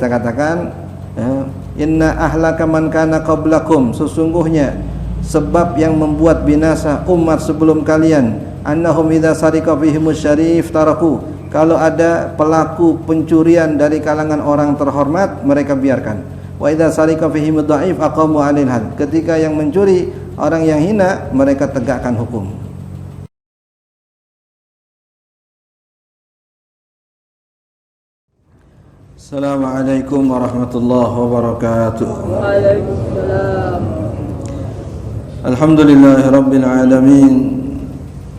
kita katakan inna ahlaka man kana qablakum, sesungguhnya sebab yang membuat binasa umat sebelum kalian, annahum idza sarika fihimus syarif taraku, kalau ada pelaku pencurian dari kalangan orang terhormat mereka biarkan. Wa idza sarika fihimud dhaif aqamu 'alil had, ketika yang mencuri orang yang hina mereka tegakkan hukum. Assalamualaikum warahmatullahi wabarakatuh. Waalaikumsalam. Alhamdulillahi rabbil alamin,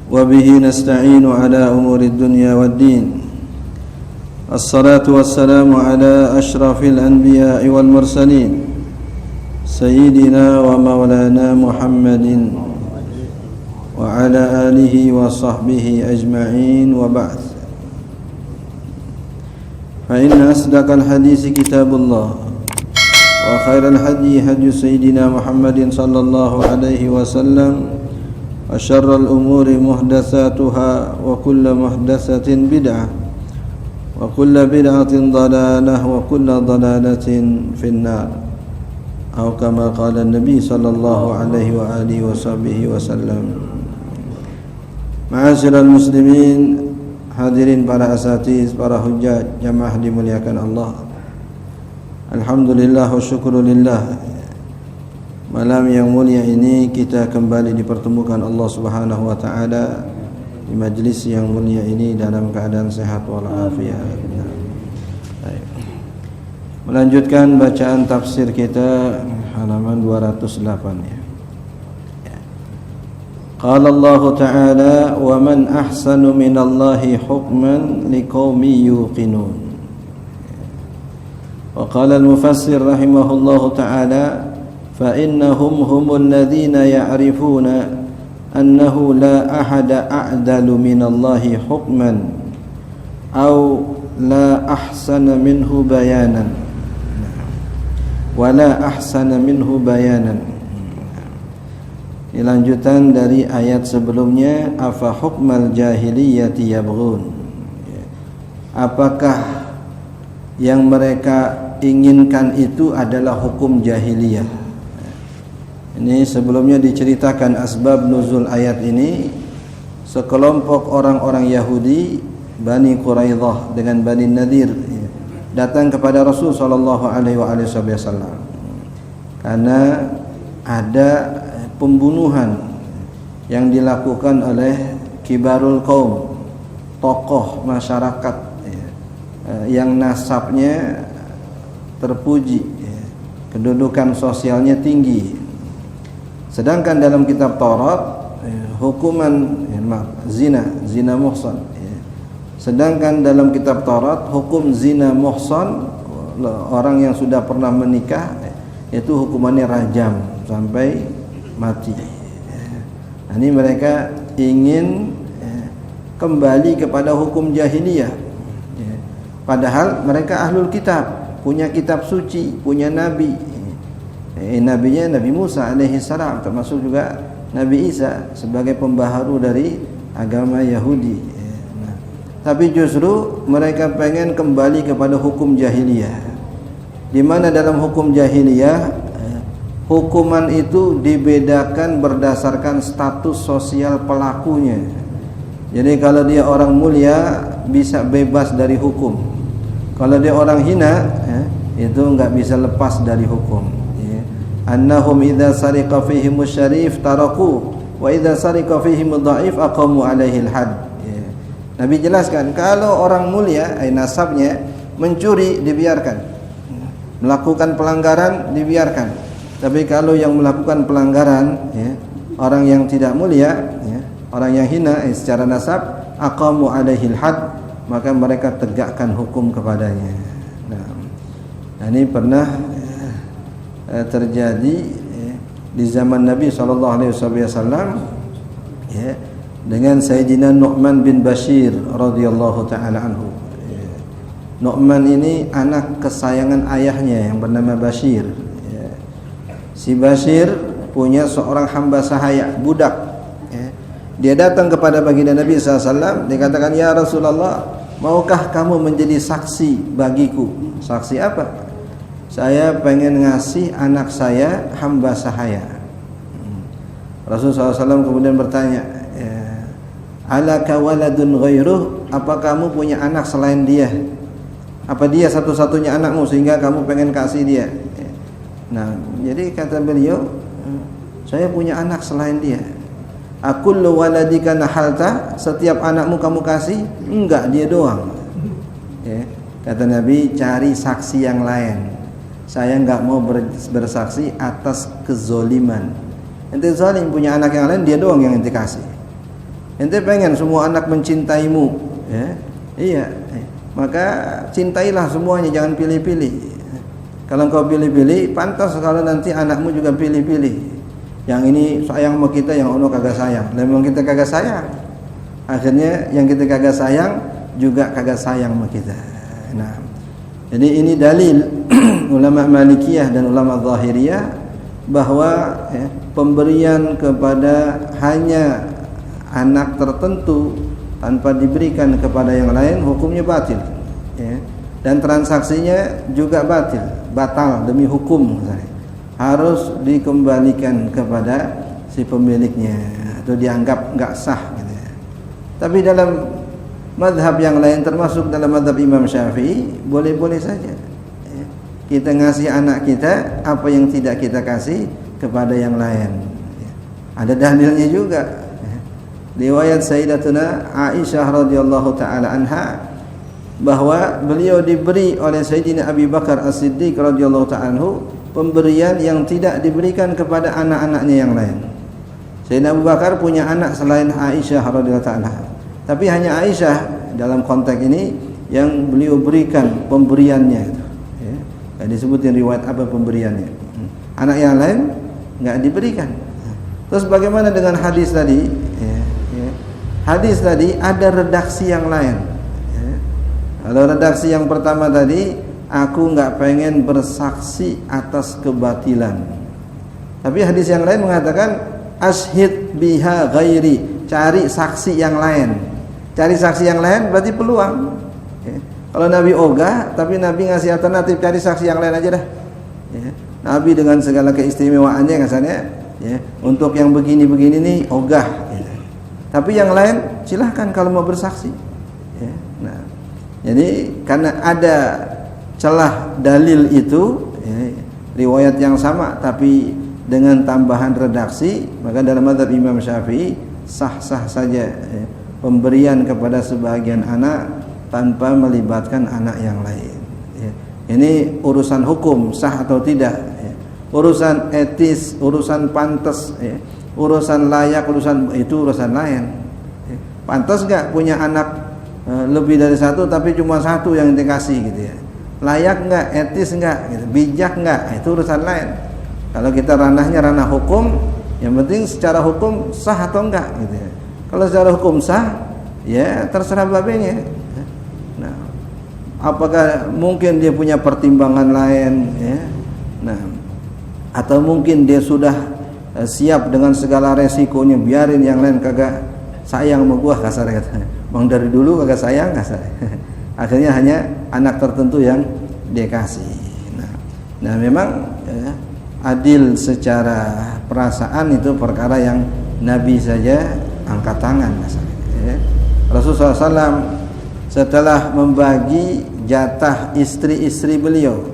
wa bihi nasta'inu ala umuri dunya waddin. Assalatu wassalamu ala ashrafil anbiya'i wal mursalin, sayyidina wa maulana Muhammadin wa ala alihi wa sahbihi ajma'in, wa ba'd. Fa inna asdaqal hadisi kitabullah wa khairal hadi hadi sayyidina Muhammadin sallallahu alaihi wasallam, wa syarral umuri muhdatsatuha wa kullu muhdatsatin bid'ah wa kullu bid'atin dhalalah wa kullu dhalalatin finnar, atau kama qala Nabi sallallahu alaihi wa alihi wasallam. Ma'asyiral muslimin, hadirin para asatiz, para hujjaj, jamaah dimuliakan Allah. Alhamdulillah wa syukrulillah, malam yang mulia ini kita kembali dipertemukan Allah Subhanahu wa taala di majlis yang mulia ini dalam keadaan sehat walafiat. Melanjutkan bacaan tafsir kita halaman 208 ya. Qala Allah Ta'ala, wa man ahsanu minallahi hukman liqaumin yuqinun. Wa qala al-mufassir rahimahullahu ta'ala, fa innahum humul ladzina ya'rifuna annahu la ahada a'dalu minallahi hukman aw la ahsana minhu bayanan wa la ahsana minhu bayanan. Ini lanjutan dari ayat sebelumnya, afa hukmal jahiliyati yabghun, apakah yang mereka inginkan itu adalah hukum jahiliyah. Ini sebelumnya diceritakan asbab nuzul ayat ini. Sekelompok orang-orang Yahudi Bani Quraidah dengan Bani Nadir datang kepada Rasul sallallahu alaihi wasallam karena ada pembunuhan yang dilakukan oleh kibarul qaum, tokoh masyarakat yang nasabnya terpuji, kedudukan sosialnya tinggi. Sedangkan dalam kitab Taurat hukuman zina muhsan. Sedangkan dalam kitab Taurat hukum zina muhsan, orang yang sudah pernah menikah itu hukumannya rajam sampai mati. Nah, ini mereka ingin kembali kepada hukum jahiliyah. Padahal mereka ahlul kitab, punya kitab suci, punya nabi. Nabinya Nabi Musa alaihi salam, termasuk juga Nabi Isa sebagai pembaharu dari agama Yahudi. Tapi justru mereka pengen kembali kepada hukum jahiliyah, di mana dalam hukum jahiliyah hukuman itu dibedakan berdasarkan status sosial pelakunya. Jadi kalau dia orang mulia bisa bebas dari hukum, kalau dia orang hina itu enggak bisa lepas dari hukum. Annahum idza sariqa fihim syarif taraku wa idza sariqa fihim dhaif aqamu alaihi al-had. Nabi jelaskan, kalau orang mulia nasabnya mencuri dibiarkan, melakukan pelanggaran dibiarkan. Tapi kalau yang melakukan pelanggaran orang yang tidak mulia, orang yang hina secara nasab, aqamu alaihi al-had, maka mereka tegakkan hukum kepadanya. Nah, ini pernah terjadi di zaman Nabi SAW dengan Sayyidina Nu'man bin Bashir radhiyallahu ta'ala anhu. Nu'man ini anak kesayangan ayahnya yang bernama Bashir. Si Bashir punya seorang hamba sahaya, budak. Dia datang kepada baginda Nabi SAW, dia katakan, ya Rasulullah, maukah kamu menjadi saksi bagiku? Saksi apa? Saya pengen ngasih anak saya hamba sahaya. Rasulullah SAW kemudian bertanya, alaka waladun ghairuh, apa kamu punya anak selain dia? Apa dia satu-satunya anakmu sehingga kamu pengen kasih dia? Nah, jadi kata beliau, saya punya anak selain dia. Akullu waladika nahalta, setiap anakmu kamu kasih? Enggak, dia doang. Ya. Kata Nabi, cari saksi yang lain. Saya enggak mau bersaksi atas kezoliman. Ente zalim punya anak yang lain, dia doang yang ente kasih. Ente pengen semua anak mencintaimu, ya? Iya. Maka cintailah semuanya, jangan pilih-pilih. Kalau engkau pilih-pilih, pantas kalau nanti anakmu juga pilih-pilih. Yang ini sayang sama kita, yang ono kagak sayang. Memang kita kagak sayang. Akhirnya yang kita kagak sayang juga kagak sayang sama kita. Nah, jadi ini dalil ulama Malikiyah dan ulama Zahiriyah bahwa pemberian kepada hanya anak tertentu tanpa diberikan kepada yang lain hukumnya batil, ya. Dan transaksinya juga batal demi hukum, misalnya. Harus dikembalikan kepada si pemiliknya atau dianggap enggak sah gitu ya. Tapi dalam mazhab yang lain termasuk dalam mazhab Imam Syafi'i boleh-boleh saja, ya. Kita ngasih anak kita apa yang tidak kita kasih kepada yang lain, ya. Ada dalilnya juga, ya. Riwayat Sayyidatuna Aisyah radhiyallahu taala anha bahwa beliau diberi oleh Sayyidina Abi Bakar As-Siddiq radhiyallahu ta'ala anhu pemberian yang tidak diberikan kepada anak-anaknya yang lain. Sayyidina Abu Bakar punya anak selain Aisyah radhiyallahu ta'ala, tapi hanya Aisyah dalam konteks ini yang beliau berikan pemberiannya itu, ya. Enggak disebutin riwayat apa pemberiannya. Anak yang lain enggak diberikan. Terus bagaimana dengan hadis tadi? Ya, ya. Hadis tadi ada redaksi yang lain. Kalau redaksi yang pertama tadi, aku enggak pengen bersaksi atas kebatilan. Tapi hadis yang lain mengatakan ashhid biha ghairi, cari saksi yang lain. Cari saksi yang lain berarti peluang. Ya. Kalau Nabi ogah, tapi Nabi ngasih alternatif, cari saksi yang lain aja dah. Ya. Nabi dengan segala keistimewaannya katanya, ya, untuk yang begini-begini nih ogah. Ya. Tapi yang lain silahkan kalau mau bersaksi. Ya. Nah, jadi karena ada celah dalil itu, ya, riwayat yang sama tapi dengan tambahan redaksi, maka dalam mazhab Imam Syafi'i sah-sah saja, ya, pemberian kepada sebagian anak tanpa melibatkan anak yang lain. Ya. Ini urusan hukum sah atau tidak, ya. Urusan etis, urusan pantas, ya. Urusan layak, urusan itu urusan lain. Ya. Pantas nggak punya anak lebih dari satu tapi cuma satu yang dikasih gitu ya? Layak enggak, etis enggak, gitu. Bijak enggak, itu urusan lain. Kalau kita ranahnya ranah hukum, yang penting secara hukum sah atau enggak gitu ya. Kalau secara hukum sah, ya terserah babenya. Nah, apakah mungkin dia punya pertimbangan lain, ya? Nah, atau mungkin dia sudah siap dengan segala resikonya, biarin yang lain kagak sayang sama gua, kasar katanya. Bang dari dulu kagak sayang, kasar. Akhirnya hanya anak tertentu yang dia kasih. Nah memang, ya, adil secara perasaan itu perkara yang Nabi saja angkat tangan, ya. Rasulullah SAW setelah membagi jatah istri-istri beliau,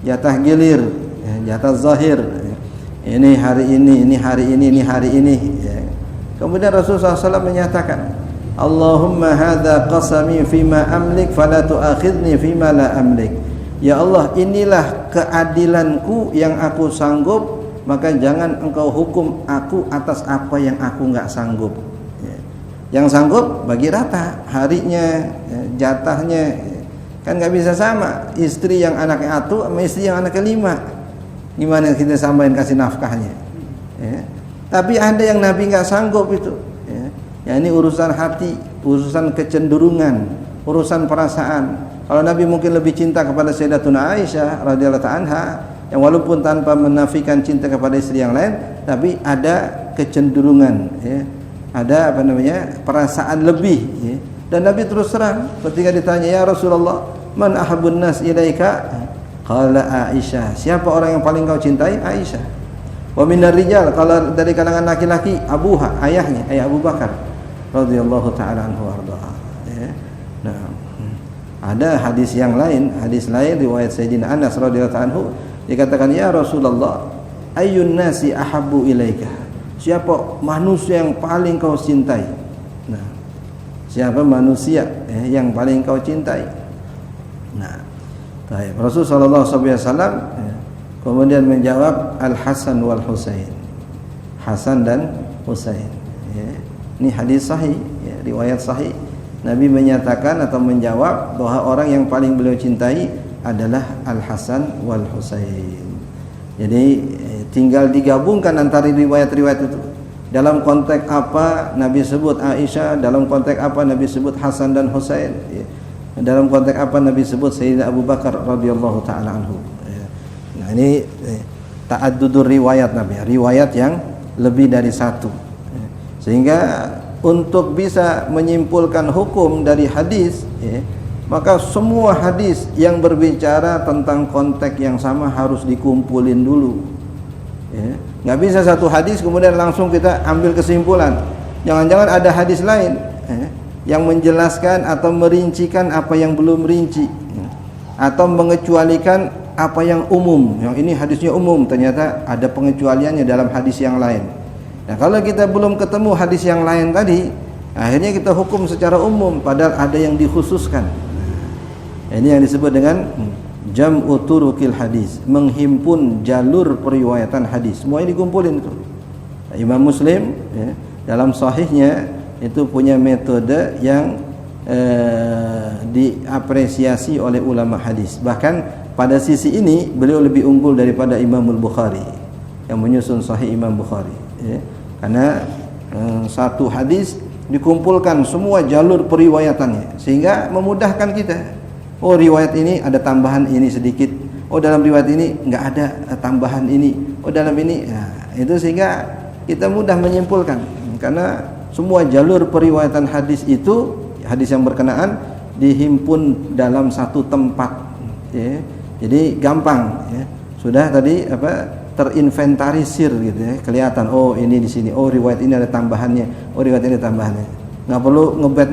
jatah gilir, ya, jatah zahir, ya. Ini hari ini hari ini, ini hari ini, ya. Kemudian Rasulullah SAW menyatakan, Allahumma hadza qasami fima amlik fala tu'akhidni fima la amlik. Ya Allah, inilah keadilanku yang aku sanggup, maka jangan engkau hukum aku atas apa yang aku enggak sanggup. Ya. Yang sanggup bagi rata harinya, ya, jatahnya. Kan enggak bisa sama istri yang anaknya satu sama istri yang anaknya 5. Gimana kita samain kasih nafkahnya? Ya. Tapi ada yang Nabi enggak sanggup itu. Ya, ini urusan hati, urusan kecenderungan, urusan perasaan. Kalau Nabi mungkin lebih cinta kepada Sayyidatuna Aisyah radhiyallahu anha, yang walaupun tanpa menafikan cinta kepada istri yang lain, tapi ada kecenderungan, ya. Ada perasaan lebih, ya, Dan Nabi terus terang ketika ditanya, "Ya Rasulullah, man ahabbun nas ilaika?" Qala Aisyah. Siapa orang yang paling kau cintai? Aisyah. Wa minar rijal, kalau dari kalangan laki-laki, Abuha, ayahnya, ayah Abu Bakar radhiyallahu taala anhu arda. Ya. Nah, ada hadis yang lain, hadis lain riwayat Sayyidina Anas radhiyallahu anhu dikatakan, "Ya Rasulullah, ayyun nasi ahabbu ilaika?" Siapa manusia yang paling kau cintai? Nah, siapa manusia yang paling kau cintai? Nah, baik. Rasulullah SAW kemudian menjawab, Al-Hasan wal Husain. Hasan dan Husain. Ya. Ini hadis sahih, ya, riwayat sahih. Nabi menyatakan atau menjawab bahwa orang yang paling beliau cintai adalah Al-Hasan wal Husain. Jadi tinggal digabungkan antara riwayat-riwayat itu. Dalam konteks apa Nabi sebut Aisyah, dalam konteks apa Nabi sebut Hasan dan Husain, ya. Dalam konteks apa Nabi sebut Sayyidina Abu Bakar radhiyallahu taala anhu. Ya. Nah, ini ta'addudur riwayat Nabi, riwayat yang lebih dari satu. Ya. Sehingga untuk bisa menyimpulkan hukum dari hadis, ya, maka semua hadis yang berbicara tentang konteks yang sama harus dikumpulin dulu. Ya. Nggak bisa satu hadis kemudian langsung kita ambil kesimpulan. Jangan-jangan ada hadis lain yang menjelaskan atau merincikan apa yang belum rinci, atau mengecualikan apa yang umum. Yang ini hadisnya umum, ternyata ada pengecualiannya dalam hadis yang lain. Nah, kalau kita belum ketemu hadis yang lain tadi, akhirnya kita hukum secara umum padahal ada yang dikhususkan. Ini yang disebut dengan jam'u turukil hadis, menghimpun jalur periwayatan hadis. Semua ini dikumpulin tuh. Imam Muslim, ya, dalam sahihnya itu punya metode yang diapresiasi oleh ulama hadis. Bahkan pada sisi ini beliau lebih unggul daripada Imamul Bukhari yang menyusun Sahih Imam Bukhari, ya. Karena satu hadis dikumpulkan semua jalur periwayatannya sehingga memudahkan kita. Oh, riwayat ini ada tambahan ini sedikit. Oh, dalam riwayat ini enggak ada tambahan ini. Oh, dalam ini, nah, itu sehingga kita mudah menyimpulkan karena semua jalur periwayatan hadis itu, hadis yang berkenaan dihimpun dalam satu tempat, ya. Jadi gampang, ya. Sudah tadi terinventarisir gitu, ya. Kelihatan, oh ini di sini, oh riwayat ini ada tambahannya, oh riwayat ini ada tambahannya. Nggak perlu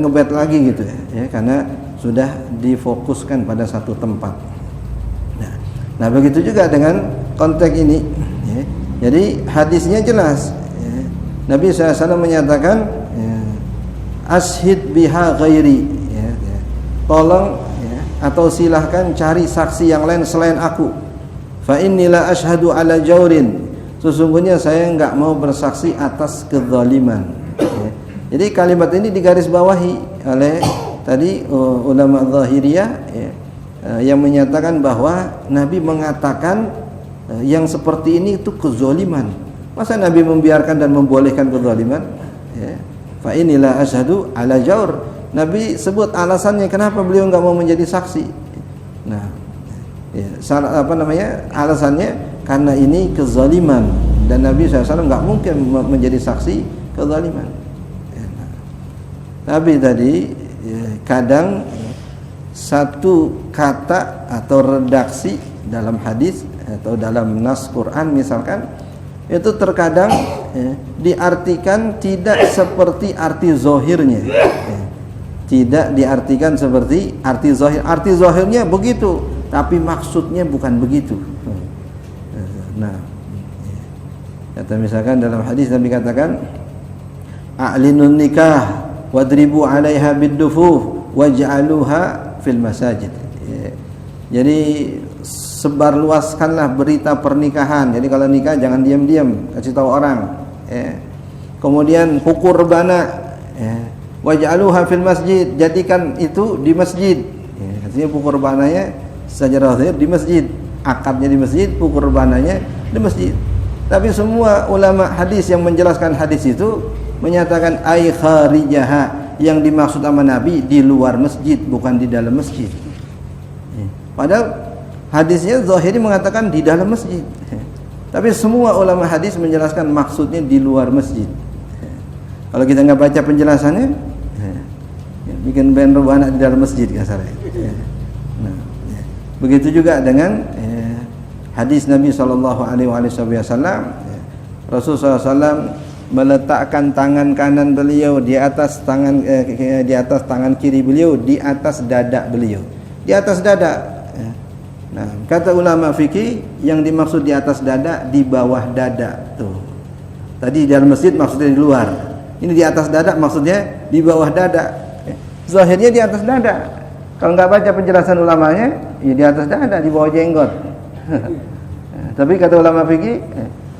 ngebet lagi gitu, ya, karena sudah difokuskan pada satu tempat. Nah, begitu juga dengan konteks ini, ya. Jadi hadisnya jelas, ya. Nabi SAW menyatakan, ya, ashid biha ghairi, ya, ya. Tolong, ya, atau silahkan cari saksi yang lain selain aku. Fa inni la ashhadu ala jaurin, sesungguhnya saya enggak mau bersaksi atas kezaliman, ya. Jadi kalimat ini digarisbawahi oleh tadi ulama Zahiriyah, ya, yang menyatakan bahwa Nabi mengatakan yang seperti ini itu kezaliman. Masa Nabi membiarkan dan membolehkan kezaliman, ya. Fa inni la ashhadu ala jaur. Nabi sebut alasannya kenapa beliau enggak mau menjadi saksi. Nah, ya, alasannya karena ini kezaliman dan Nabi SAW nggak mungkin menjadi saksi kezaliman. Ya, nah. Tapi tadi, ya, kadang satu kata atau redaksi dalam hadis atau dalam nas Quran misalkan itu terkadang, ya, diartikan tidak seperti arti zahirnya, ya. Tidak diartikan seperti arti zahir. Arti zahirnya begitu, tapi maksudnya bukan begitu. Nah, kata misalkan dalam hadis Nabi katakan, a'linun nikah wadribu 'alaiha bid-dufuf waj'aluha fil masajid. Jadi sebarluaskanlah berita pernikahan. Jadi kalau nikah jangan diam-diam, kasih tahu orang. Kemudian pukul rebana, waj'aluha fil masjid, jadikan itu di masjid. Artinya pukul rebananya secara zahir di masjid, akadnya di masjid, pukul rebananya di masjid. Tapi semua ulama hadis yang menjelaskan hadis itu menyatakan ai kharijaha, yang dimaksud sama Nabi di luar masjid, bukan di dalam masjid. Padahal hadisnya zahiri mengatakan di dalam masjid. Tapi semua ulama hadis menjelaskan maksudnya di luar masjid. Kalau kita nggak baca penjelasannya, bikin band rebana di dalam masjid kasarnya. Nah, begitu juga dengan hadis Nabi sallallahu alaihi wasallam, Rasulullah SAW meletakkan tangan kanan beliau di atas tangan kiri beliau, di atas dada beliau, di atas dada. Nah, kata ulama fikih, yang dimaksud di atas dada, di bawah dada tuh. Tadi di dalam masjid maksudnya di luar. Ini di atas dada maksudnya di bawah dada. Zahirnya di atas dada. Kalau nggak baca penjelasan ulamanya, ya di atas dada, di bawah jenggot. Tapi kata ulama fikih,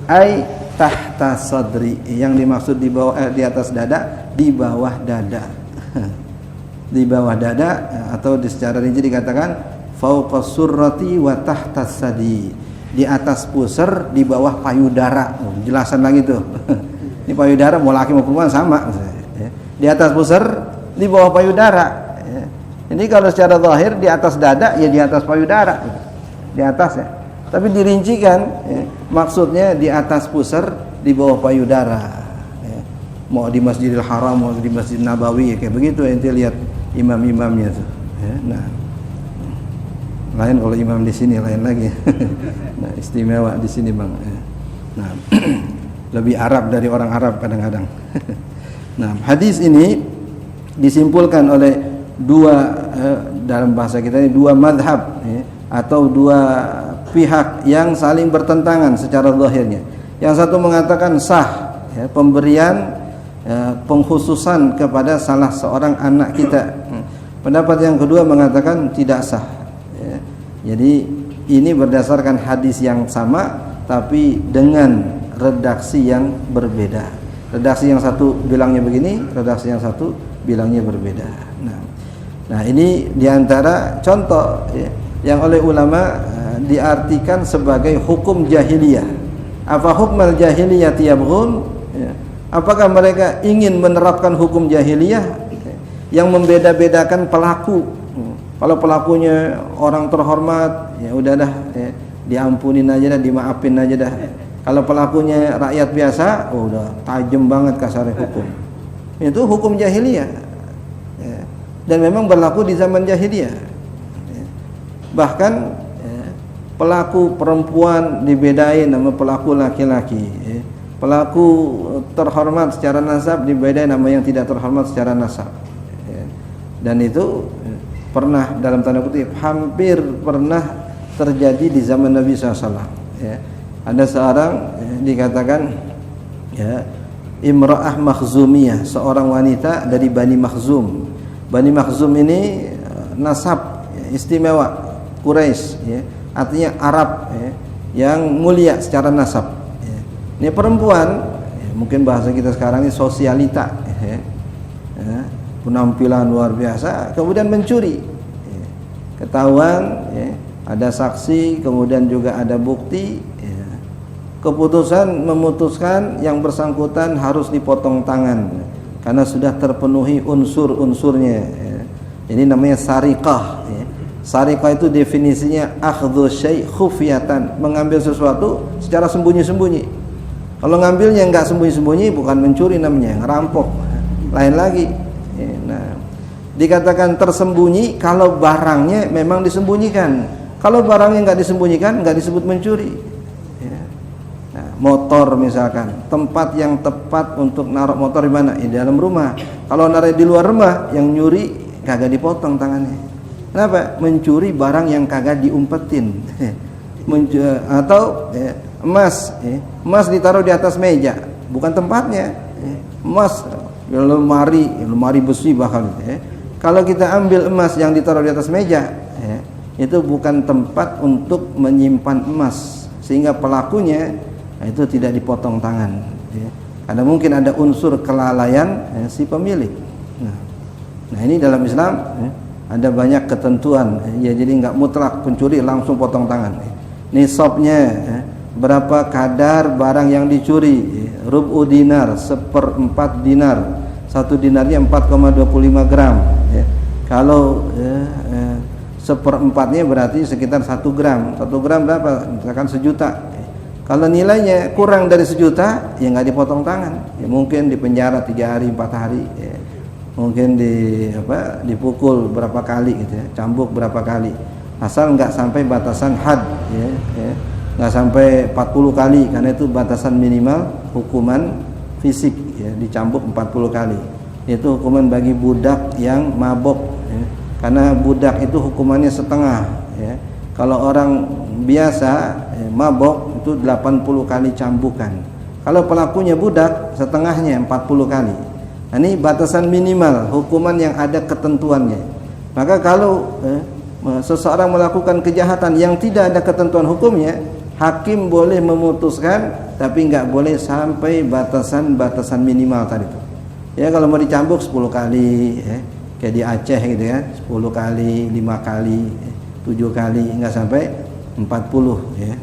ai tahta sadri, yang dimaksud di bawah di atas dada, di bawah dada. Di bawah dada, atau secara rinci dikatakan fauqa surrati wa tahta sadi, di atas pusar, di bawah payudara. Jelasan lagi tuh. Ini payudara mau laki mau perempuan sama. Di atas pusar, di bawah payudara. Ini kalau secara zahir di atas dada, ya di atas payudara, di atas ya. Tapi dirincikan, maksudnya di atas pusar, di bawah payudara. Mau di Masjidil Haram, mau di Masjid Nabawi, kayak begitu ente lihat imam-imamnya tuh. Nah, lain kalau imam di sini lain lagi. Nah, istimewa di sini bang. Nah, lebih Arab dari orang Arab kadang-kadang. Nah, hadis ini disimpulkan oleh dua dalam bahasa kita ini dua madhab atau dua pihak yang saling bertentangan secara zahirnya. Yang satu mengatakan sah pemberian pengkhususan kepada salah seorang anak kita. Pendapat yang kedua mengatakan tidak sah. Jadi ini berdasarkan hadis yang sama tapi dengan redaksi yang berbeda. Redaksi yang satu bilangnya begini, redaksi yang satu bilangnya berbeda. Nah ini diantara contoh yang oleh ulama diartikan sebagai hukum jahiliyah. Apa hukmal jahiliyah yabghun? Apakah mereka ingin menerapkan hukum jahiliyah yang membeda-bedakan pelaku? Kalau pelakunya orang terhormat, ya udah dah, diampunin aja dah, dimaafin aja dah. Kalau pelakunya rakyat biasa, oh udah tajam banget kasarnya hukum. Itu hukum jahiliyah. Dan memang berlaku di zaman jahiliyah. Bahkan pelaku perempuan dibedain sama pelaku laki-laki. Pelaku terhormat secara nasab dibedain sama yang tidak terhormat secara nasab. Dan itu pernah dalam tanda kutip hampir pernah terjadi di zaman Nabi SAW. Ada seorang dikatakan Imra'ah Makhzumiyah, seorang wanita dari Bani Makhzum. Bani Makhzum ini nasab istimewa Quraisy, artinya Arab yang mulia secara nasab. Ini perempuan, mungkin bahasa kita sekarang ini sosialita, penampilan luar biasa, kemudian mencuri, ketahuan, ada saksi, kemudian juga ada bukti, keputusan memutuskan yang bersangkutan harus dipotong tangan karena sudah terpenuhi unsur-unsurnya. Ini namanya sariqah. Sariqah itu definisinya akhdhu syai' khufyatan, mengambil sesuatu secara sembunyi-sembunyi. Kalau ngambilnya enggak sembunyi-sembunyi bukan mencuri namanya, ngerampok. Lain lagi. Nah, dikatakan tersembunyi kalau barangnya memang disembunyikan. Kalau barangnya enggak disembunyikan enggak disebut mencuri. Nah, motor misalkan, tempat yang tepat untuk naruh motor di mana? Di dalam rumah. Kalau naruh di luar rumah, yang nyuri kagak dipotong tangannya. Kenapa? Mencuri barang yang kagak diumpetin. Atau emas, emas ditaruh di atas meja, bukan tempatnya. Emas lemari besi bahkan. Kalau kita ambil emas yang ditaruh di atas meja, itu bukan tempat untuk menyimpan emas, sehingga pelakunya itu tidak dipotong tangan. Karena mungkin ada unsur kelalaian si pemilik. Nah ini dalam Islam ada banyak ketentuan, jadi nggak mutlak pencuri langsung potong tangan. Nisabnya berapa kadar barang yang dicuri? Rub'u dinar, 1/4 dinar. 1 dinarnya 4,25 gram. Kalau 1/4-nya berarti sekitar 1 gram. 1 gram berapa? Misalkan 1 juta. Kalau nilainya kurang dari 1 juta, ya nggak dipotong tangan. Ya mungkin di penjara 3 hari 4 hari. mungkin dipukul berapa kali gitu ya, cambuk berapa kali, asal nggak sampai batasan had ya, nggak sampai 40 kali, karena itu batasan minimal hukuman fisik ya, dicambuk 40 kali. Itu hukuman bagi budak yang mabok ya. Karena budak itu hukumannya setengah ya. Kalau orang biasa ya, mabok itu 80 kali cambukan. Kalau pelakunya budak setengahnya 40 kali. Nah, ini batasan minimal hukuman yang ada ketentuannya. Maka kalau seseorang melakukan kejahatan yang tidak ada ketentuan hukumnya, hakim boleh memutuskan, tapi nggak boleh sampai batasan minimal tadi itu. Ya, kalau mau dicambuk 10 kali ya, kayak di Aceh gitu ya, 10 kali, 5 kali, 7 kali, nggak sampai 40 ya.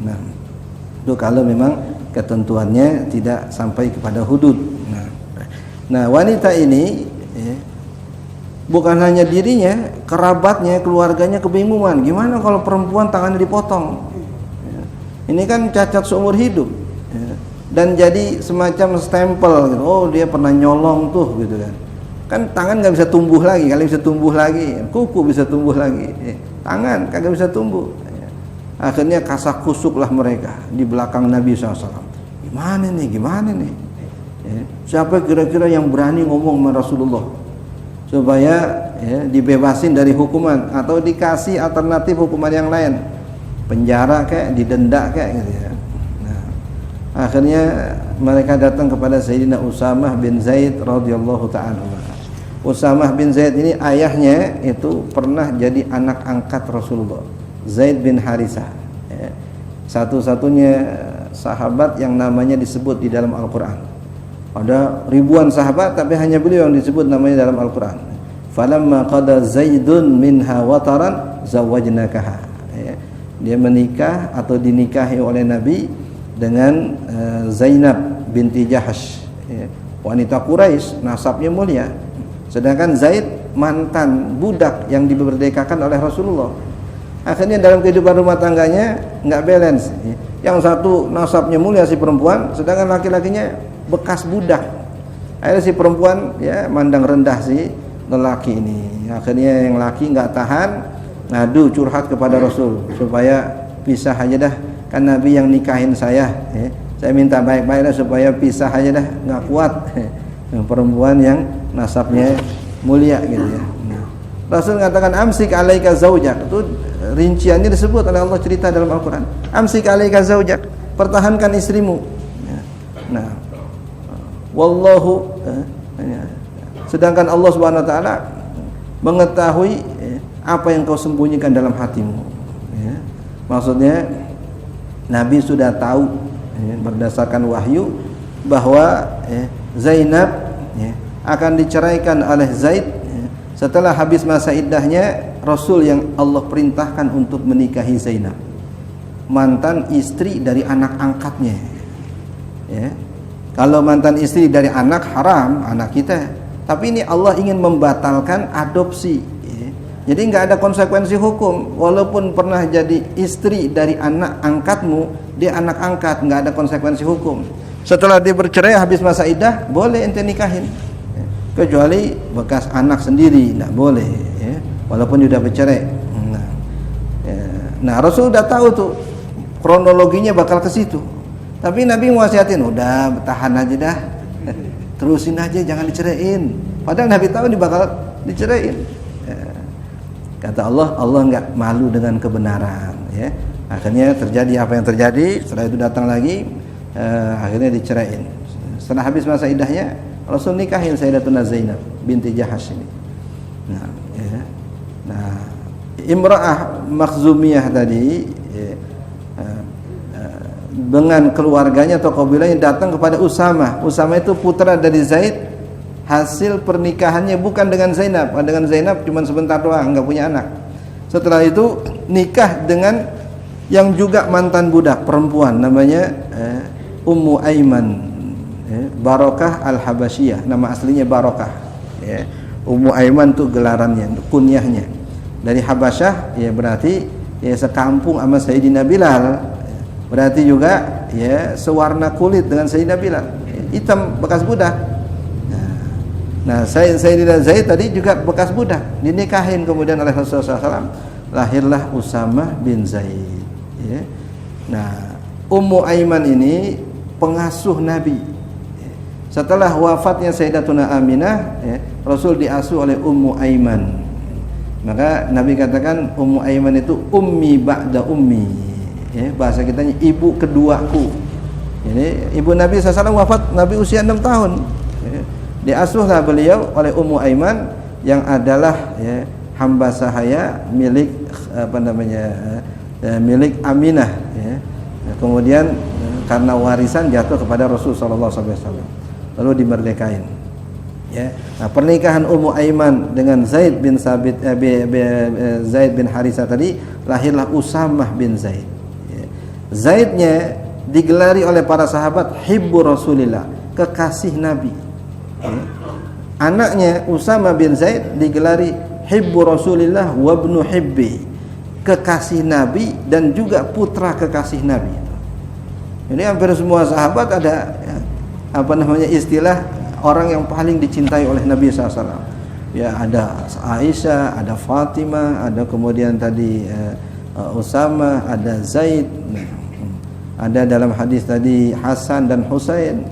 Itu kalau memang ketentuannya tidak sampai kepada hudud. Nah, wanita ini ya, bukan hanya dirinya, kerabatnya, keluarganya kebingungan. Gimana kalau perempuan tangannya dipotong? Ya. Ini kan cacat seumur hidup. Ya. Dan jadi semacam stempel gitu. Oh, dia pernah nyolong tuh gitu kan. Kan tangan nggak bisa tumbuh lagi, kali bisa tumbuh lagi, kuku bisa tumbuh lagi, tangan kagak bisa tumbuh. Akhirnya kasak kusuklah mereka di belakang Nabi SAW. Gimana nih? Ya, siapa kira-kira yang berani ngomong sama Rasulullah supaya ya, dibebasin dari hukuman atau dikasih alternatif hukuman yang lain, penjara kayak, didenda kayak gitu ya. Akhirnya mereka datang kepada Sayyidina Usamah bin Zaid radhiyallahu ta'ala. Usamah bin Zaid ini ayahnya itu pernah jadi anak angkat Rasulullah, Zaid bin Harisah ya. Satu-satunya sahabat yang namanya disebut di dalam Al-Quran. Ada ribuan sahabat tapi hanya beliau yang disebut namanya dalam Al-Quran. Falamma qada Zaidun minha wataran zawajnakaha ya. Dia menikah atau dinikahi oleh Nabi dengan Zainab binti Jahash ya, wanita Quraisy, nasabnya mulia. Sedangkan Zaid mantan budak yang diberdekakan oleh Rasulullah. Akhirnya dalam kehidupan rumah tangganya nggak balance ya. Yang satu nasabnya mulia si perempuan, sedangkan laki-lakinya bekas budak. Akhirnya si perempuan ya mandang rendah si lelaki ini. Akhirnya yang laki nggak tahan, ngadu curhat kepada Rasul supaya pisah aja dah. Kan Nabi yang nikahin saya ya. Saya minta baik-baiklah supaya pisah aja dah, nggak kuat perempuan yang nasabnya mulia gitu ya. Rasul mengatakan amsik alaika zaujak, itu rinciannya disebut oleh Allah cerita dalam Al-Quran. Amsik alaika zaujak, pertahankan istrimu ya. Nah, wallahu ya. Sedangkan Allah Subhanahu wa taala mengetahui apa yang kau sembunyikan dalam hatimu ya. Maksudnya Nabi sudah tahu ya, berdasarkan wahyu bahwa Zainab ya, akan diceraikan oleh Zaid ya. Setelah habis masa iddahnya, Rasul yang Allah perintahkan untuk menikahi Zainab, mantan istri dari anak angkatnya ya. Kalau mantan istri dari anak haram, anak kita. Tapi ini Allah ingin membatalkan adopsi ya. Jadi nggak ada konsekuensi hukum. Walaupun pernah jadi istri dari anak angkatmu, dia anak angkat, nggak ada konsekuensi hukum. Setelah dia bercerai habis masa iddah, boleh ente nikahin ya. Kecuali bekas anak sendiri nggak boleh ya. Walaupun sudah bercerai. Nah, Rasul udah tahu tuh kronologinya bakal ke situ. Tapi Nabi wasiatin, udah bertahan aja dah, terusin aja, jangan diceraiin. Padahal Nabi tahu dia bakal diceraiin. Kata Allah, Allah nggak malu dengan kebenaran ya. Akhirnya terjadi apa yang terjadi. Setelah itu datang lagi akhirnya diceraiin. Setelah habis masa iddahnya, Rasul nikahin Sayyidatuna Zainab binti Jahash ini. Nah, Imra'ah Makhzumiyah tadi ya, dengan keluarganya atau kabilahnya datang kepada Usamah. Usamah itu putra dari Zaid. Hasil pernikahannya bukan dengan Zainab. Dengan Zainab cuma sebentar doang, nggak punya anak. Setelah itu nikah dengan yang juga mantan budak perempuan, namanya Ummu Aiman Barokah Al-Habasyiyah. Nama aslinya Barokah ya. Ummu Aiman itu gelarannya, kunyahnya. Dari Habasyah ya, berarti ya sekampung sama Sayyidina Bilal. Berarti juga ya sewarna kulit dengan Sayyidina Bilal, hitam bekas budak. Nah, Sayyidina Zaid tadi juga bekas budak, dinikahin kemudian oleh Rasulullah SAW, lahirlah Usamah bin Zaid. Ya. Nah, Ummu Aiman ini pengasuh Nabi. Setelah wafatnya Sayyidatuna Aminah, ya, Rasul diasuh oleh Ummu Aiman. Maka Nabi katakan Ummu Aiman itu ummi ba'da ummi. Ya, bahasa kitanya ibu keduaku. Jadi ibu Nabi SAW wafat Nabi usia 6 tahun. Ya. Diasuhlah beliau oleh Ummu Aiman yang adalah ya, hamba sahaya milik milik Aminah. Ya. Kemudian karena warisan jatuh kepada Rasulullah SAW, lalu dimerdekain. Ya. Nah, pernikahan Ummu Aiman dengan Zaid bin Zaid bin Harisah tadi, lahirlah Usamah bin Zaid. Ya. Zaidnya digelari oleh para sahabat Hibbu Rasulillah, kekasih Nabi. Ya. Anaknya Usamah bin Zaid digelari Hibbu Rasulillah wa ibnu Hibbi, kekasih Nabi dan juga putra kekasih Nabi. Ini hampir semua sahabat ada ya, istilah orang yang paling dicintai oleh Nabi SAW. Ya, ada Aisyah, ada Fatimah, ada kemudian tadi Usamah, ada Zaid, ada dalam hadis tadi Hasan dan Husain.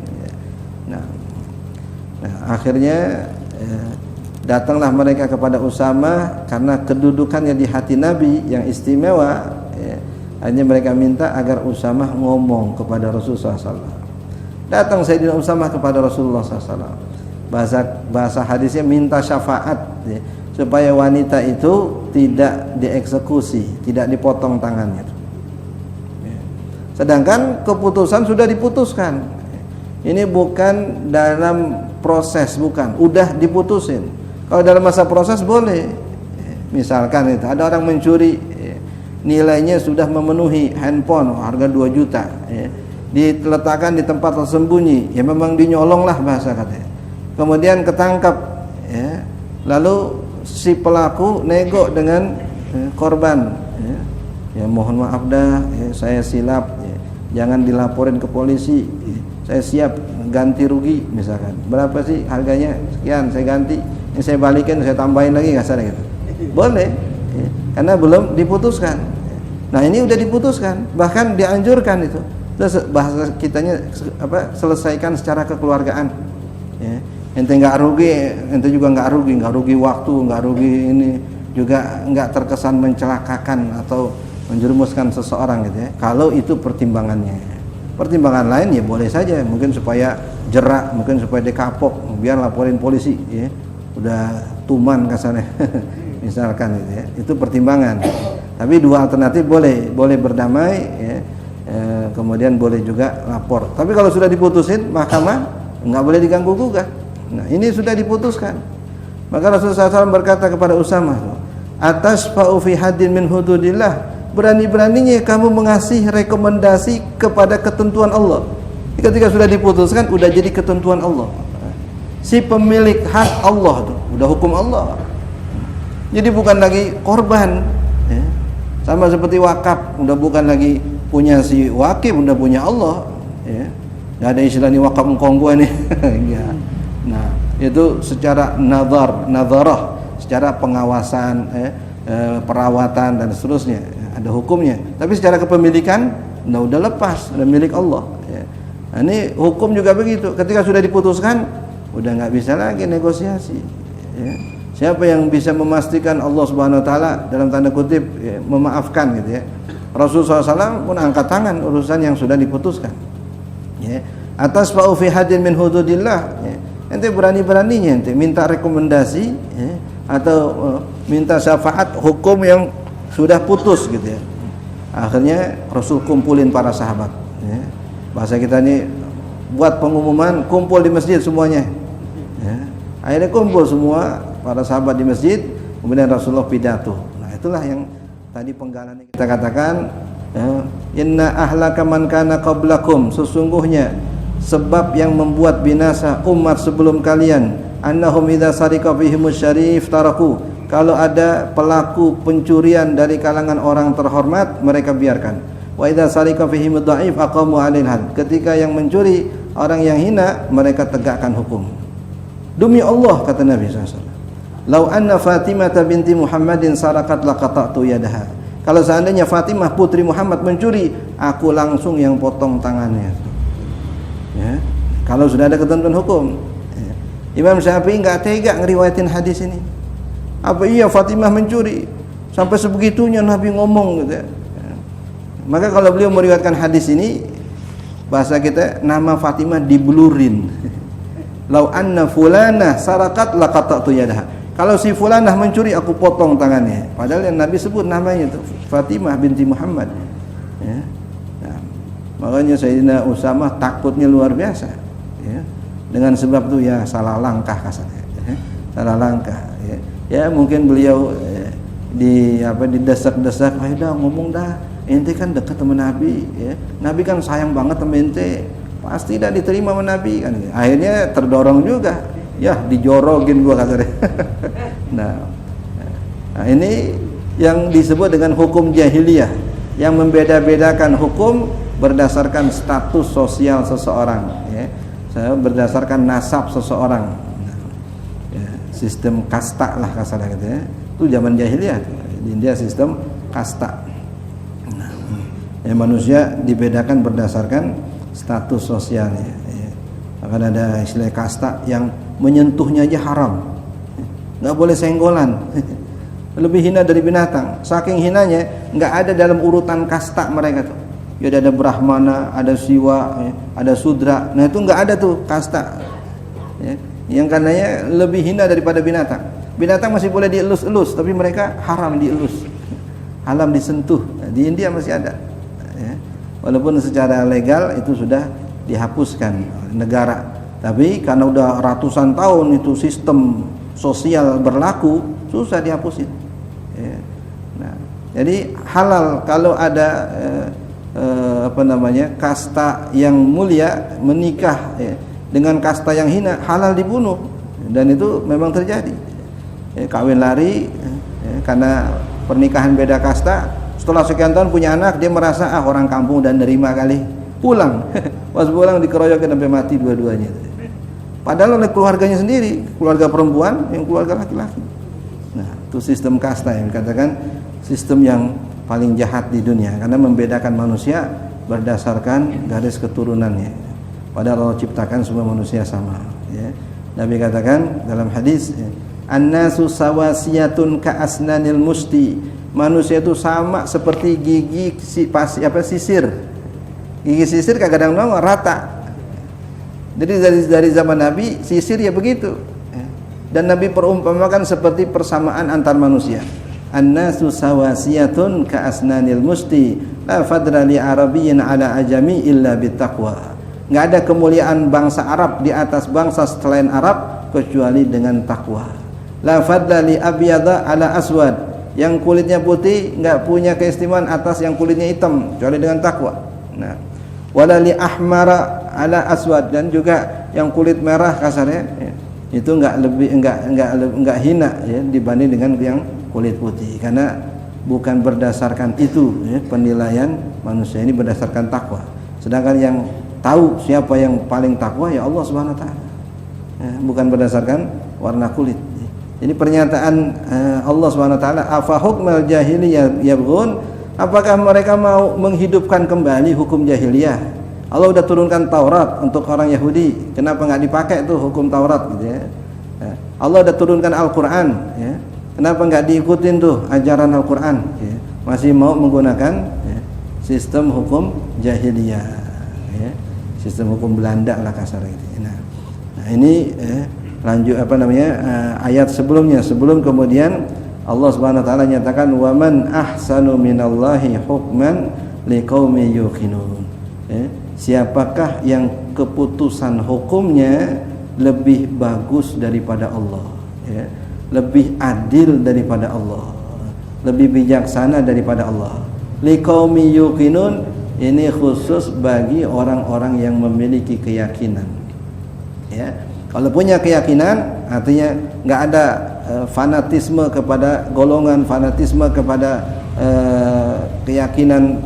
Nah, akhirnya datanglah mereka kepada Usamah karena kedudukannya di hati Nabi yang istimewa. Ya, akhirnya mereka minta agar Usamah ngomong kepada Rasulullah SAW. Datang Sayyidina Usamah kepada Rasulullah SAW. Bahasa hadisnya minta syafaat, ya, supaya wanita itu tidak dieksekusi, tidak dipotong tangannya. Ya. Sedangkan keputusan sudah diputuskan. Ini bukan dalam proses, bukan, udah diputusin. Kalau dalam masa proses boleh. Misalkan itu ada orang mencuri, nilainya sudah memenuhi handphone harga 2 juta, ya, diletakkan di tempat tersembunyi, ya memang dinyolong lah bahasa katanya. Kemudian ketangkap, ya, lalu si pelaku nego dengan korban, ya mohon maaf dah, ya, saya silap, ya, jangan dilaporin ke polisi, ya, saya siap ganti rugi misalkan, berapa sih harganya, sekian saya ganti, yang saya balikin saya tambahin lagi, kasar gitu, boleh, ya, karena belum diputuskan. Nah, ini udah diputuskan, bahkan dianjurkan itu. Terus bahasa kitanya selesaikan secara kekeluargaan. Ya. Ente nggak rugi, ente juga nggak rugi waktu, nggak rugi ini, juga nggak terkesan mencelakakan atau menjerumuskan seseorang gitu ya. Kalau itu pertimbangannya. Pertimbangan lain ya boleh saja, mungkin supaya jerak, mungkin supaya dia kapok, biar laporin polisi, ya. Udah tuman kasarnya. Misalkan gitu ya. Itu pertimbangan. Tapi dua alternatif boleh berdamai, ya. Kemudian boleh juga lapor. Tapi kalau sudah diputusin, mahkamah nggak boleh diganggu gugat. Nah, ini sudah diputuskan. Maka Rasulullah SAW berkata kepada Usamah, "Atasfa'u fi haddin min hududillah." Berani-beraninya kamu mengasih rekomendasi kepada ketentuan Allah. Ketika sudah diputuskan, udah jadi ketentuan Allah. Si pemilik hak Allah tuh, udah hukum Allah. Jadi bukan lagi korban, ya. Sama seperti wakaf, udah bukan lagi punya si wakif, udah punya Allah, ya. Nggak ada istilah ini wakaf engkong gua nih. Ya. Nah, itu secara nadharah, secara pengawasan, perawatan dan seterusnya, ada hukumnya. Tapi secara kepemilikan, udah lepas, udah milik Allah, ya. Nah, ini hukum juga begitu. Ketika sudah diputuskan, udah nggak bisa lagi negosiasi, ya. Siapa yang bisa memastikan Allah Subhanahu Wa Taala dalam tanda kutip, ya, memaafkan gitu ya. Rasulullah SAW pun angkat tangan urusan yang sudah diputuskan, ya. Atas fa'u fi hadin min hududillah, ya. Ente berani-beraninya ente minta rekomendasi, ya, atau minta syafaat hukum yang sudah putus gitu ya. Akhirnya Rasul kumpulin para sahabat, ya. Bahasa kita ini buat pengumuman, kumpul di masjid semuanya, ya. Akhirnya kumpul semua para sahabat di masjid, kemudian Rasulullah pidato. Nah, itulah yang tadi penggalan kita katakan, ya, inna ahlaka man kana qablakum, sesungguhnya sebab yang membuat binasa umat sebelum kalian, annahum idza sarika fihimus syarif taraku, kalau ada pelaku pencurian dari kalangan orang terhormat mereka biarkan, wa idza sarika fihimud dhaif aqamu 'alail had, ketika yang mencuri orang yang hina mereka tegakkan hukum. Demi Allah, kata Nabi SAW, "Lau anna Fatimah binti Muhammadin sarakat laqata'tu yadaha." Kalau seandainya Fatimah putri Muhammad mencuri, aku langsung yang potong tangannya. Ya. Kalau sudah ada ketentuan hukum. Ya. Imam Syafi'i enggak tega ngeriwayatin hadis ini. Apa iya Fatimah mencuri? Sampai sebegitunya Nabi ngomong gitu ya. Maka kalau beliau meriwayatkan hadis ini, bahasa kita, nama Fatimah diblurin. Lau anna fulanah sarakat laqata'tu yadaha. Kalau si fulanah mencuri, aku potong tangannya. Padahal yang Nabi sebut namanya itu Fatimah binti Muhammad. Ya. Nah, makanya Sayyidina Usamah takutnya luar biasa. Ya. Dengan sebab itu ya salah langkah kasarnya. Ya. Salah langkah. Ya. Ya mungkin beliau didesak-desak, ayo dah ngomong dah. Ente kan dekat sama Nabi. Ya. Nabi kan sayang banget sama ente. Pasti dah diterima sama Nabi kan. Akhirnya terdorong juga. Ya dijorogin gua kasarnya. Nah, ini yang disebut dengan hukum jahiliyah, yang membeda-bedakan hukum berdasarkan status sosial seseorang, ya, berdasarkan nasab seseorang. Nah, ya, sistem kasta lah kasarnya gitu ya. Itu zaman jahiliyah. Di India sistem kasta. Nah, ya, manusia dibedakan berdasarkan status sosialnya. Ya. Akan ada istilah kasta yang menyentuhnya aja haram, nggak boleh senggolan, lebih hina dari binatang. Saking hinanya, nggak ada dalam urutan kasta mereka tuh. Ya ada Brahmana, ada Siwa, ya, ada Sudra. Nah itu nggak ada tuh kasta. Ya. Yang karenanya lebih hina daripada binatang. Binatang masih boleh dielus-elus, tapi mereka haram dielus, haram disentuh. Nah, di India masih ada. Ya. Walaupun secara legal itu sudah dihapuskan oleh negara. Tapi karena udah ratusan tahun itu sistem sosial berlaku, susah dihapusin. Ya. Nah, jadi halal kalau ada kasta yang mulia menikah ya, dengan kasta yang hina, halal dibunuh, dan itu memang terjadi. Ya, kawin lari ya, karena pernikahan beda kasta. Setelah sekian tahun punya anak, dia merasa orang kampung dan nerima kali, pulang. Pas pulang dikeroyokin sampai mati dua-duanya. Padahal oleh keluarganya sendiri, keluarga perempuan yang keluarga laki-laki. Nah, itu sistem kasta yang dikatakan sistem yang paling jahat di dunia, karena membedakan manusia berdasarkan garis keturunannya. Padahal Allah ciptakan semua manusia sama. Ya. Nabi katakan dalam hadis, "An-nasu sawasiyatun ka'asnanil musti." Manusia itu sama seperti gigi sisir. Gigi sisir kadang-kadang rata. Jadi dari zaman Nabi sisir ya begitu. Dan Nabi perumpamakan seperti persamaan antar manusia. An-nasu sawasiyatun ka'asnanil musti la fadla li arabiyyin ala ajami illa bittaqwa. Enggak ada kemuliaan bangsa Arab di atas bangsa selain Arab kecuali dengan takwa. La fadla li abyadha ala aswad. Yang kulitnya putih enggak punya keistimewaan atas yang kulitnya hitam kecuali dengan takwa. Nah, wala li ahmara ala aswad, dan juga yang kulit merah kasarnya ya, itu enggak hina ya dibanding dengan yang kulit putih, karena bukan berdasarkan itu ya, penilaian manusia ini berdasarkan takwa. Sedangkan yang tahu siapa yang paling takwa ya Allah Subhanahu wa taala. Ya, bukan berdasarkan warna kulit. Jadi pernyataan Allah Subhanahu wa taala, afa hukmal jahiliyah yabghun, apakah mereka mau menghidupkan kembali hukum jahiliyah? Allah udah turunkan Taurat untuk orang Yahudi, kenapa nggak dipakai tuh hukum Taurat gitu ya? Allah udah turunkan Al-Quran, ya, kenapa nggak diikutin tuh ajaran Al-Quran? Ya? Masih mau menggunakan ya, sistem hukum jahiliyah, ya? Sistem hukum Belanda lah kasar gitu. Nah ini lanjut ayat sebelumnya, sebelum kemudian Allah Subhanahu wa taala nyatakan wa man ahsanu minallahi hukman liqaumin yuqinun. Siapakah yang keputusan hukumnya lebih bagus daripada Allah, ya? Lebih adil daripada Allah, lebih bijaksana daripada Allah. Liqaumin yuqinun, ini khusus bagi orang-orang yang memiliki keyakinan. Ya, kalau punya keyakinan, artinya nggak ada fanatisme kepada golongan, fanatisme kepada keyakinan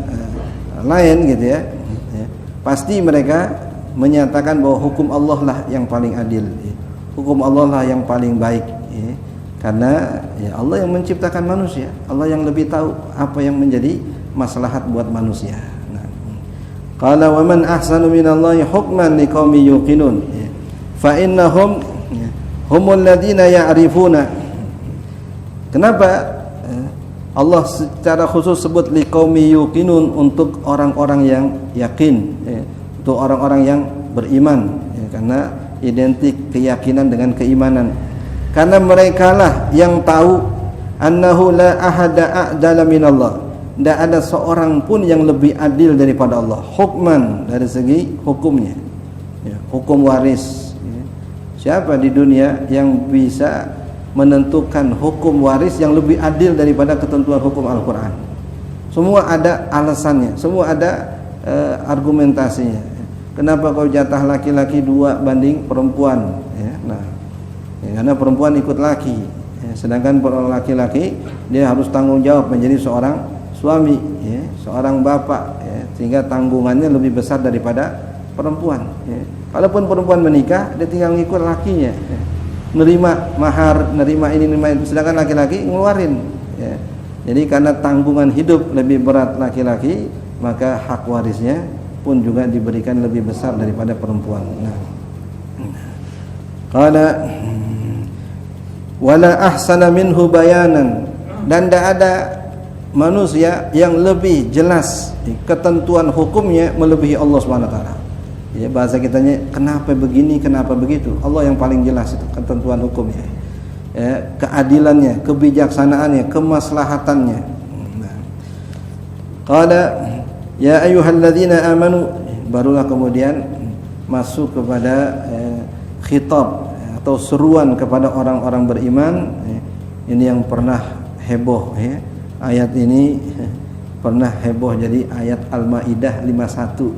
lain gitu ya. Pasti mereka menyatakan bahwa hukum Allah lah yang paling adil. hukum Allah lah yang paling baik, ya. Karena ya Allah yang menciptakan manusia, Allah yang lebih tahu apa yang menjadi maslahat buat manusia. Nah, qala wa man ahsanu minallahi hukman liqaumin yuqinun, ya. Fa innahum humul ladzina ya'rifuna. Kenapa Allah secara khusus sebut liqaumin yuqinun, untuk orang-orang yang yakin, ya. Untuk orang-orang yang beriman, ya. Karena identik keyakinan dengan keimanan. Karena merekalah yang tahu annahu la ahada a'dala minallah. Tidak ada seorang pun yang lebih adil daripada Allah. Hukman, dari segi hukumnya, ya, hukum waris, ya. Siapa di dunia yang bisa menentukan hukum waris yang lebih adil daripada ketentuan hukum Al-Quran? Semua ada alasannya, semua ada argumentasinya. Kenapa kau jatah laki-laki 2 banding perempuan, ya? Nah, ya, karena perempuan ikut laki, ya. Sedangkan laki-laki dia harus tanggung jawab menjadi seorang suami, ya, seorang bapak, ya, sehingga tanggungannya lebih besar daripada perempuan, ya. Kalaupun perempuan menikah, dia tinggal ngikut lakinya, ya. Nerima mahar, nerima ini, nerima itu. Sedangkan laki-laki ngeluarin, ya. Jadi karena tanggungan hidup lebih berat laki-laki, maka hak warisnya pun juga diberikan lebih besar daripada perempuan. Nah, qala wala ahsana minhu bayanan, dan tidak ada manusia yang lebih jelas ketentuan hukumnya melebihi Allah Subhanahu wa taala. Ya, bahasa kitanya kenapa begini, kenapa begitu. Allah yang paling jelas itu ketentuan hukumnya. Ya, keadilannya, kebijaksanaannya, kemaslahatannya. Nah, qala ya ayyuhalladzina amanu, barulah kemudian masuk kepada khitab atau seruan kepada orang-orang beriman. Ini yang pernah heboh, ya. Ayat ini pernah heboh jadi ayat Al-Maidah 51.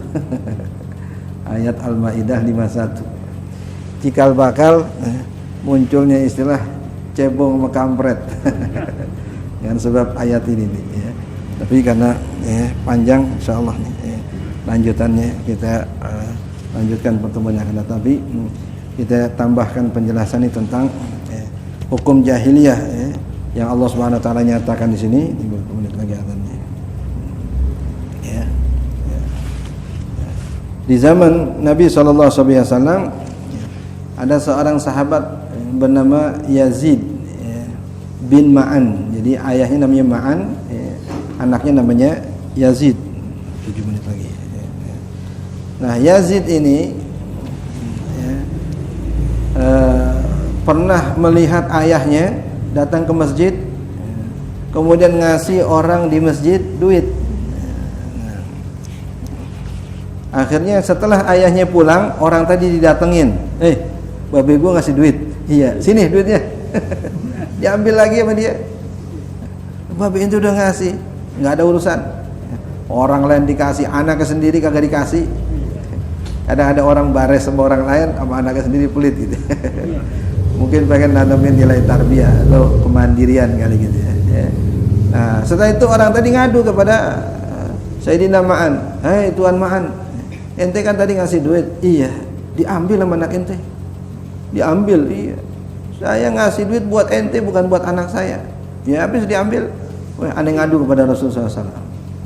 Ayat Al-Maidah 51. Cikal bakal munculnya istilah cebong sama kampret. Dengan sebab ayat ini nih, ya. Tapi karena panjang, insyaallah nih, lanjutannya kita lanjutkan pertemuan yang akan datang. Tapi kita tambahkan penjelasan ini tentang hukum jahiliyah, yang Allah Subhanahu wa taala nyatakan di sini. 30 menit lagi azannya. Ya. Di zaman Nabi sallallahu alaihi wasallam ada seorang sahabat bernama Yazid bin Ma'an. Jadi ayahnya namanya Ma'an, anaknya namanya Yazid. 7 menit lagi. Nah, Yazid ini pernah melihat ayahnya datang ke masjid, kemudian ngasih orang di masjid duit. Akhirnya setelah ayahnya pulang, orang tadi didatengin, babe gua ngasih duit. Iya, sini duitnya. Diambil lagi sama dia. Babe itu udah ngasih, nggak ada urusan. Orang lain dikasih, anaknya sendiri kagak dikasih. Kadang ada orang bares sama orang lain, sama anaknya sendiri pelit gitu. Mungkin pengen nanamin nilai tarbiyah atau kemandirian kali gitu, ya. Nah, setelah itu orang tadi ngadu kepada Sayyidina Ma'an. Hei Tuan Ma'an, ente kan tadi ngasih duit. Iya, diambil sama anak ente. Diambil, iya. Saya ngasih duit buat ente, bukan buat anak saya. Ya habis diambil. Wah, aneh ngadu kepada Rasulullah SAW.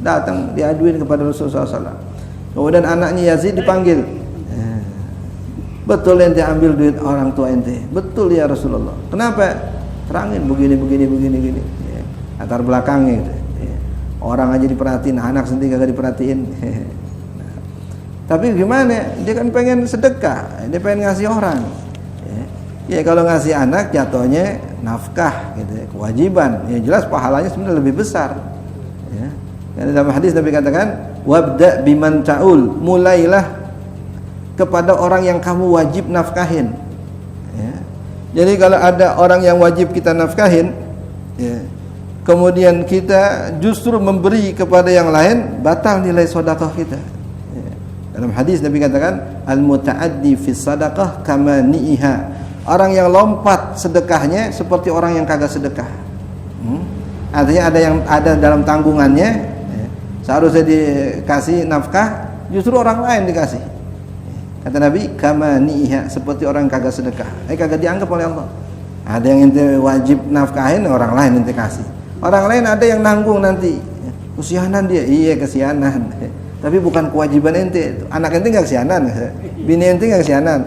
Datang diaduin kepada Rasulullah SAW. Kemudian anaknya Yazid dipanggil. Betul ente ambil duit orang tua ente? Betul ya Rasulullah. Kenapa? Terangin begini. Ya, latar belakangnya gitu. Ya. Orang aja diperhatiin, anak sendiri kagak diperhatiin. Nah, tapi gimana? Dia kan pengen sedekah, dia pengen ngasih orang. Ya kalau ngasih anak jatuhnya nafkah gitu, ya, kewajiban. Ya jelas pahalanya sebenarnya lebih besar. Ya. Karena dalam hadis Nabi katakan, wabda biman ta'ul, mulailah kepada orang yang kamu wajib nafkahin. Ya. Jadi kalau ada orang yang wajib kita nafkahin, ya, kemudian kita justru memberi kepada yang lain, batal nilai sedekah kita. Ya. Dalam hadis Nabi katakan, al-muta'addi fi sadaqah kama ni'iha. Orang yang lompat sedekahnya seperti orang yang kagak sedekah. Artinya ada yang ada dalam tanggungannya, ya, seharusnya dikasih nafkah, justru orang lain dikasih. Kata Nabi, kama niha, seperti orang kagak sedekah. Kagak dianggap oleh Allah. Ada yang ente wajib nafkahin, orang lain ente kasih. Orang lain ada yang nanggung nanti. Kesianan dia, iya kesianan. Tapi bukan kewajiban ente. Anak ente nggak kesianan, bini ente nggak kesianan.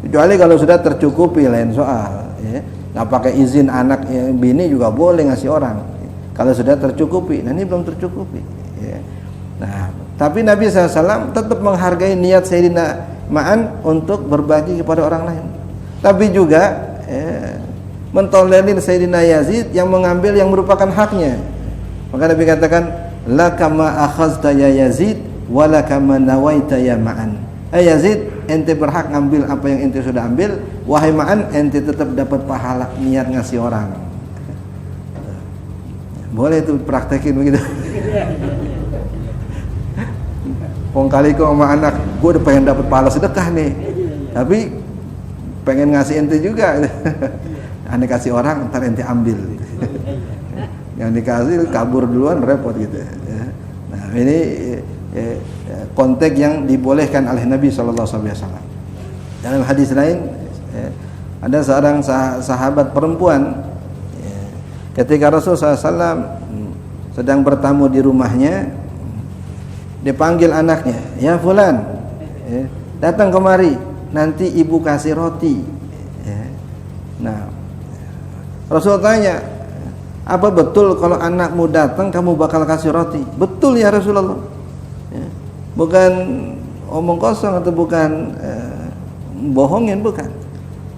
Kecuali kalau sudah tercukupi, lain soal. Nggak pakai izin anak bini juga boleh ngasih orang. Kalau sudah tercukupi, nah ini belum tercukupi. Nah, tapi Nabi SAW tetap menghargai niat Sayyidina Ma'an untuk berbagi kepada orang lain. Tapi juga mentolerir Sayyidina Yazid yang mengambil yang merupakan haknya. Maka Nabi katakan, la kama akhazta ya Yazid wa la kama nawaita ya Ma'an. Yazid, ente berhak ngambil apa yang ente sudah ambil. Wahai Ma'an, ente tetap dapat pahala niat ngasih orang. Boleh itu praktekin begitu. Wong kali kok sama anak, gue udah pengen dapat pahala sedekah nih, tapi pengen ngasih ente juga. Ane kasih orang, ntar ente ambil. Yang dikasih kabur duluan, repot gitu. Nah ini konteks yang dibolehkan oleh Nabi SAW. Dalam hadis lain, ada seorang sahabat perempuan, ketika Rasulullah SAW sedang bertamu di rumahnya, dia panggil anaknya, ya fulan, datang kemari, nanti ibu kasih roti. Nah, Rasul tanya, apa betul kalau anakmu datang kamu bakal kasih roti? Betul ya Rasulullah. Bukan omong kosong atau bukan bohongin, bukan.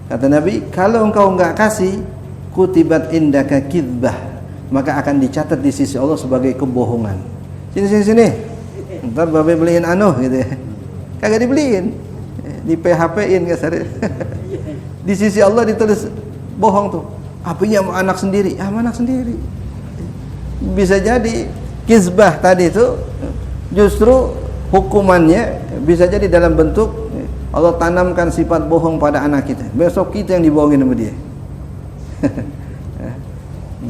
Kata Nabi, kalau engkau enggak kasih, kutibat indaka kidbah, maka akan dicatat di sisi Allah sebagai kebohongan. Sini. Ntar babe beliin gitu ya. Kagak dibeliin, di PHP-in kasar. Di sisi Allah ditulis bohong tuh. Apinya sama anak sendiri, sama anak sendiri. Bisa jadi kizbah tadi itu justru hukumannya bisa jadi dalam bentuk Allah tanamkan sifat bohong pada anak kita. Besok kita yang dibohongin sama dia.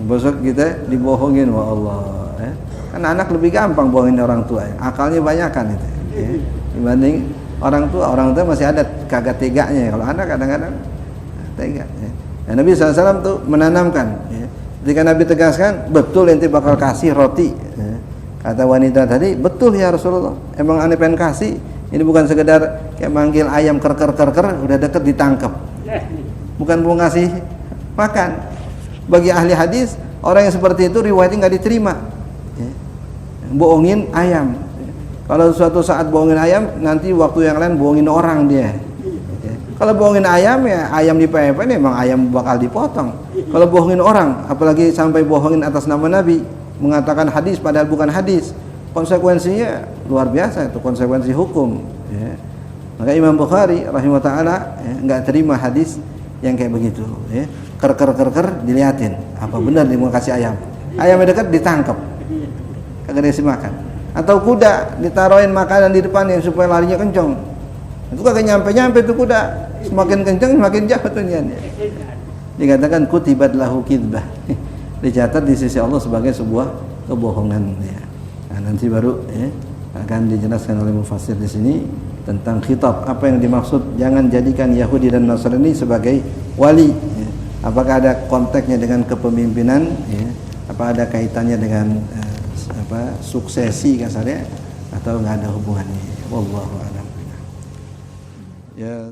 Besok kita dibohongin, wah Allah. Kan anak lebih gampang bohongin orang tua, akalnya banyakan itu, dibanding orang tua masih ada kagak teganya. Kalau anak kadang-kadang tega. Dan Nabi SAW tuh menanamkan. Ketika Nabi tegaskan, betul ente bakal kasih roti. Kata wanita tadi, betul ya Rasulullah. Emang ane pengen kasih. Ini bukan sekedar kayak manggil ayam ker udah deket ditangkap. Bukan mau ngasih makan. Bagi ahli hadis, orang yang seperti itu riwayatnya nggak diterima. Bohongin ayam. Kalau suatu saat bohongin ayam, nanti waktu yang lain bohongin orang dia. Kalau bohongin ayam, ya ayam di PHP ini memang ayam bakal dipotong. Kalau bohongin orang, apalagi sampai bohongin atas nama Nabi, mengatakan hadis padahal bukan hadis, konsekuensinya luar biasa, itu konsekuensi hukum. Maka Imam Bukhari rahimahullah ta'ala nggak terima hadis yang kayak begitu. Ker diliatin, apa benar dia mau kasih ayam? Ayamnya dekat ditangkap. Kagak dikasih makan. Atau kuda ditaruhin makanan di depannya supaya larinya kencang. Itu kagak nyampe tuh kuda. Semakin kencang semakin jauh tuh dia. Dikatakan kutibat lahu kidbah. Dicatat di sisi Allah sebagai sebuah kebohongan ya. Nah, nanti baru akan dijelaskan oleh mufassir di sini tentang khitab, apa yang dimaksud jangan jadikan Yahudi dan Nasrani sebagai wali. Apakah ada konteksnya dengan kepemimpinan apa ada kaitannya dengan suksesi kasarnya atau nggak ada hubungannya. Wallahu a'lam. Ya.